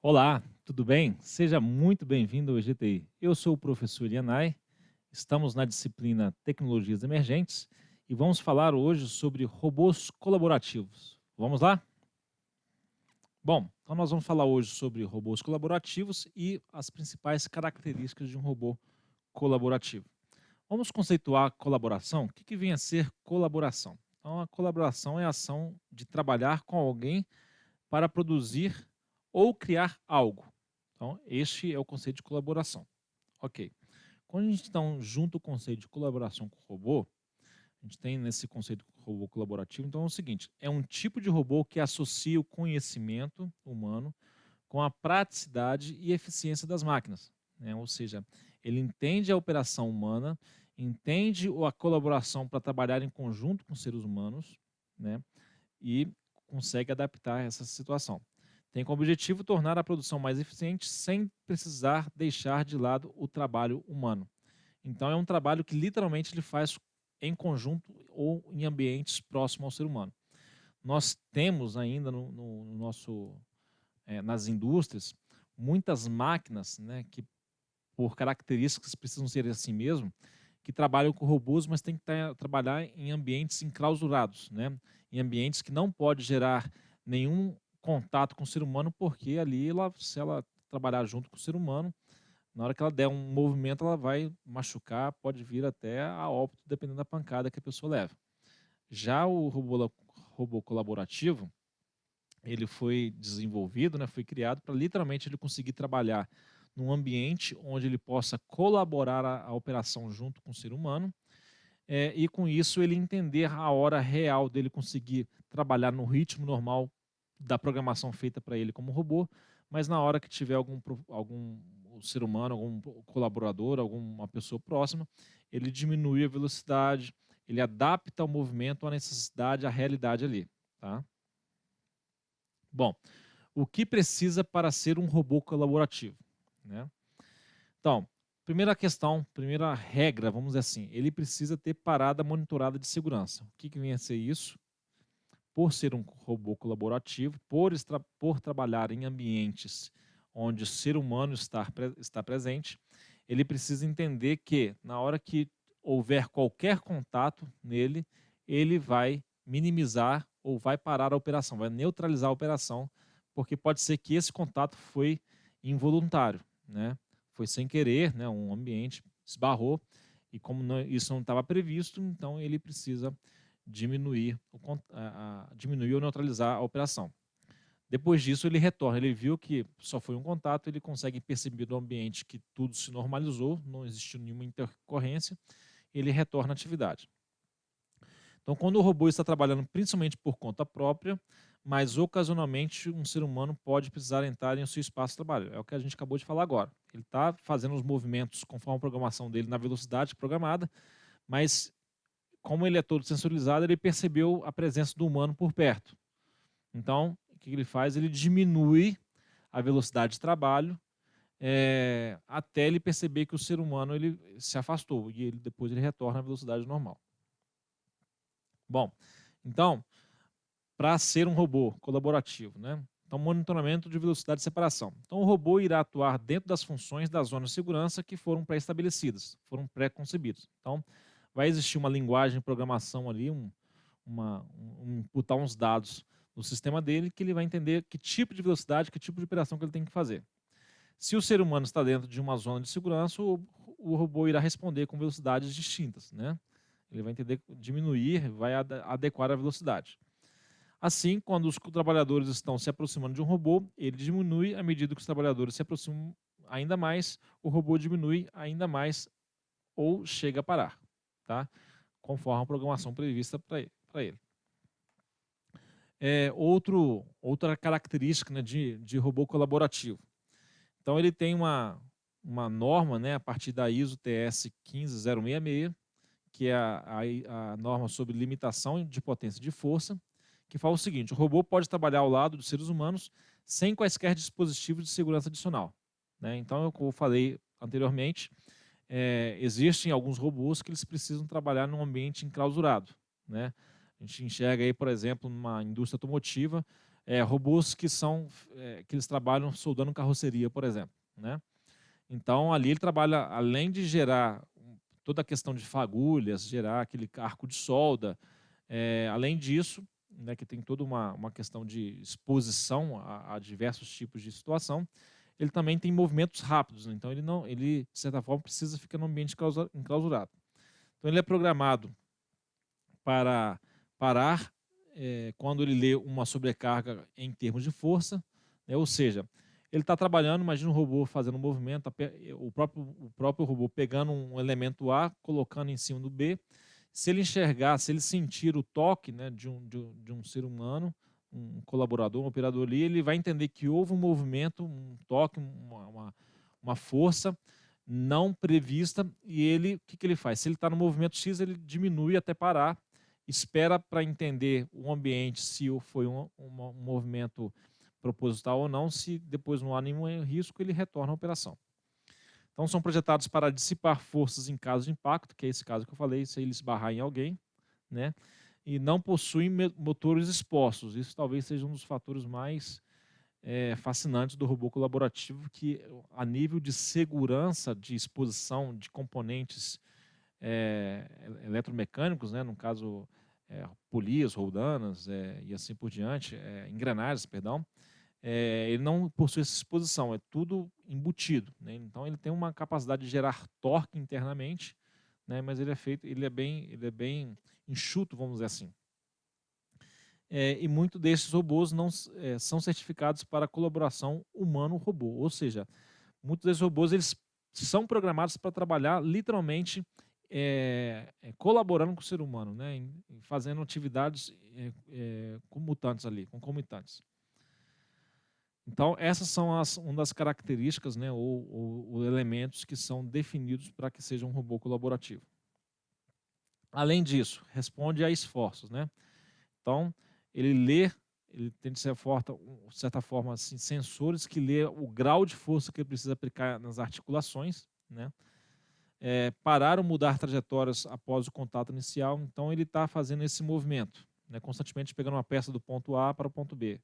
Olá, tudo bem? Seja muito bem-vindo ao GTI. Eu sou o professor Yanai, estamos na disciplina Tecnologias Emergentes e vamos falar hoje sobre robôs colaborativos. Vamos lá? Bom, então nós vamos falar hoje sobre robôs colaborativos e as principais características de um robô colaborativo. Vamos conceituar a colaboração? O que vem a ser colaboração? Então, a colaboração é a ação de trabalhar com alguém para produzir ou criar algo. Então, este é o conceito de colaboração. Ok. Quando a gente então junta o conceito de colaboração com o robô, a gente tem nesse conceito de robô colaborativo, então é o seguinte, é um tipo de robô que associa o conhecimento humano com a praticidade e eficiência das máquinas, né? Ou seja, ele entende a operação humana, entende a colaboração para trabalhar em conjunto com seres humanos, né? E consegue adaptar essa situação. Tem como objetivo tornar a produção mais eficiente sem precisar deixar de lado o trabalho humano. Então é um trabalho que literalmente ele faz em conjunto ou em ambientes próximos ao ser humano. Nós temos ainda no nosso, nas indústrias, muitas máquinas, né, que por características precisam ser assim mesmo, que trabalham com robôs, mas tem que trabalhar em ambientes enclausurados, né? Em ambientes que não pode gerar nenhum contato com o ser humano, porque ali, se ela trabalhar junto com o ser humano, na hora que ela der um movimento, ela vai machucar, pode vir até a óbito, dependendo da pancada que a pessoa leva. Já o robô colaborativo, ele foi desenvolvido, né, foi criado para literalmente ele conseguir trabalhar num ambiente onde ele possa colaborar a operação junto com o ser humano, e com isso ele entender a hora real dele conseguir trabalhar no ritmo normal da programação feita para ele como robô, mas na hora que tiver algum ser humano, algum colaborador, alguma pessoa próxima, ele diminui a velocidade, ele adapta o movimento à necessidade, à realidade ali, tá? Bom, o que precisa para ser um robô colaborativo, né? Então, primeira questão, primeira regra, vamos dizer assim, ele precisa ter parada monitorada de segurança. O que vem a ser isso? Por ser um robô colaborativo, por trabalhar em ambientes onde o ser humano está presente, ele precisa entender que, na hora que houver qualquer contato nele, ele vai minimizar ou vai parar a operação, vai neutralizar a operação, porque pode ser que esse contato foi involuntário, né? Foi sem querer, né? Um ambiente esbarrou, e como isso não estava previsto, então ele precisa diminuir ou neutralizar a operação. Depois disso, ele retorna. Ele viu que só foi um contato, ele consegue perceber do ambiente que tudo se normalizou, não existiu nenhuma intercorrência, ele retorna à atividade. Então, quando o robô está trabalhando principalmente por conta própria, mas ocasionalmente um ser humano pode precisar entrar em seu espaço de trabalho. É o que a gente acabou de falar agora. Ele está fazendo os movimentos conforme a programação dele na velocidade programada, mas como ele é todo sensorizado, ele percebeu a presença do humano por perto. Então, o que ele faz? Ele diminui a velocidade de trabalho, até ele perceber que o ser humano ele se afastou e depois ele retorna à velocidade normal. Bom, então, para ser um robô colaborativo, né? Então, monitoramento de velocidade de separação. Então, o robô irá atuar dentro das funções das zonas de segurança que foram pré-estabelecidas, foram pré-concebidas. Então, vai existir uma linguagem de programação ali, imputar uns dados no sistema dele que ele vai entender que tipo de velocidade, que tipo de operação que ele tem que fazer. Se o ser humano está dentro de uma zona de segurança, o robô irá responder com velocidades distintas, né? Ele vai entender, diminuir, vai adequar a velocidade. Assim, quando os trabalhadores estão se aproximando de um robô, ele diminui à medida que os trabalhadores se aproximam ainda mais, o robô diminui ainda mais ou chega a parar, tá? Conforme a programação prevista para ele. Outra característica, né, de robô colaborativo. Então, ele tem uma norma, né, a partir da ISO TS 15066, que é a norma sobre limitação de potência de força, que fala o seguinte: o robô pode trabalhar ao lado dos seres humanos sem quaisquer dispositivos de segurança adicional, né? Então, como eu falei anteriormente, existem alguns robôs que eles precisam trabalhar num ambiente enclausurado, né? A gente enxerga aí, por exemplo, numa indústria automotiva, robôs que eles trabalham soldando carroceria, por exemplo, né? Então, ali ele trabalha, além de gerar toda a questão de fagulhas, gerar aquele arco de solda, além disso, né, que tem toda uma questão de exposição a diversos tipos de situação, ele também tem movimentos rápidos, né? Então ele não, ele, de certa forma, precisa ficar no ambiente enclausurado. Então ele é programado para parar quando ele lê uma sobrecarga em termos de força, né? Ou seja, ele está trabalhando, imagina um robô fazendo um movimento, o próprio robô pegando um elemento A, colocando em cima do B. Se ele enxergar, se ele sentir o toque, né, de um ser humano, um colaborador, um operador ali, ele vai entender que houve um movimento, um toque, uma força não prevista, e ele, o que, que ele faz? Se ele está no movimento X, ele diminui até parar, espera para entender o ambiente, se foi um movimento proposital ou não, se depois não há nenhum risco, ele retorna à operação. Então são projetados para dissipar forças em caso de impacto, que é esse caso que eu falei, se ele esbarrar em alguém, né? E não possuem motores expostos. Isso talvez seja um dos fatores mais fascinantes do robô colaborativo, que a nível de segurança, de exposição de componentes eletromecânicos, né? No caso, polias, roldanas e assim por diante, engrenagens, perdão, ele não possui essa exposição, é tudo embutido, né? Então ele tem uma capacidade de gerar torque internamente, né? Mas ele é bem enxuto, vamos dizer assim. E muitos desses robôs não são certificados para colaboração humano-robô, ou seja, muitos desses robôs eles são programados para trabalhar literalmente colaborando com o ser humano, né? Fazendo atividades comutantes ali, concomitantes. Então, essas são uma das características, né, ou elementos que são definidos para que seja um robô colaborativo. Além disso, responde a esforços, né? Então, ele tem de certa forma assim, sensores que lê o grau de força que ele precisa aplicar nas articulações, né? Parar ou mudar trajetórias após o contato inicial. Então, ele está fazendo esse movimento, né, constantemente pegando uma peça do ponto A para o ponto B,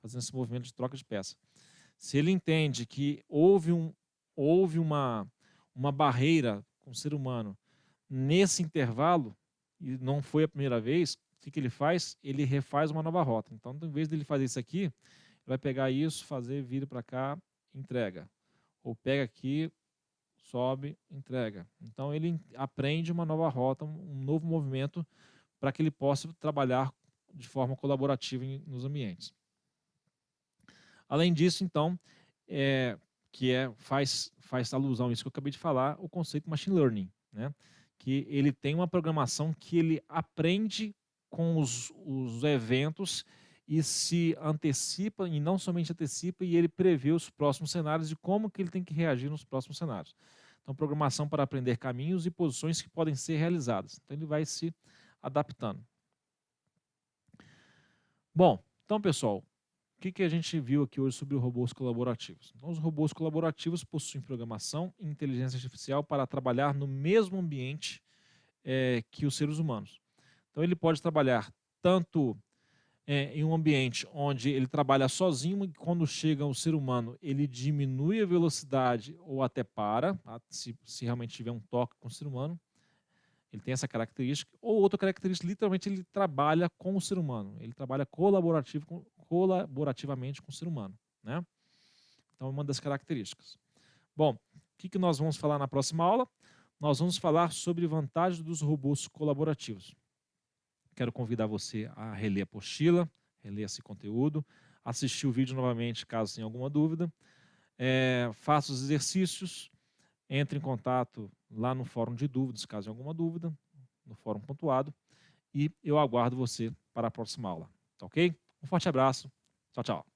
fazendo esse movimento de troca de peça. Se ele entende que houve uma barreira com o ser humano nesse intervalo, e não foi a primeira vez, o que ele faz? Ele refaz uma nova rota. Então, em vez de ele fazer isso aqui, ele vai pegar isso, vira para cá, entrega. Ou pega aqui, sobe, entrega. Então, ele aprende uma nova rota, um novo movimento, para que ele possa trabalhar de forma colaborativa nos ambientes. Além disso, então, faz alusão a isso que eu acabei de falar, o conceito machine learning, né? Que ele tem uma programação que ele aprende com os eventos e se antecipa, e não somente antecipa, e ele prevê os próximos cenários e como que ele tem que reagir nos próximos cenários. Então, programação para aprender caminhos e posições que podem ser realizadas. Então, ele vai se adaptando. Bom, então, pessoal, o que a gente viu aqui hoje sobre robôs colaborativos? Então, os robôs colaborativos possuem programação e inteligência artificial para trabalhar no mesmo ambiente que os seres humanos. Então, ele pode trabalhar tanto em um ambiente onde ele trabalha sozinho e quando chega o ser humano, ele diminui a velocidade ou até para, se realmente tiver um toque com o ser humano. Ele tem essa característica. Ou outra característica, literalmente, ele trabalha com o ser humano. Ele trabalha colaborativamente com o ser humano, né? Então, é uma das características. Bom, o que nós vamos falar na próxima aula? Nós vamos falar sobre vantagens dos robôs colaborativos. Quero convidar você a reler a apostila, reler esse conteúdo, assistir o vídeo novamente, caso tenha alguma dúvida. Faça os exercícios, entre em contato lá no fórum de dúvidas, caso tenha alguma dúvida, no fórum pontuado, e eu aguardo você para a próxima aula, tá ok? Um forte abraço, tchau, tchau.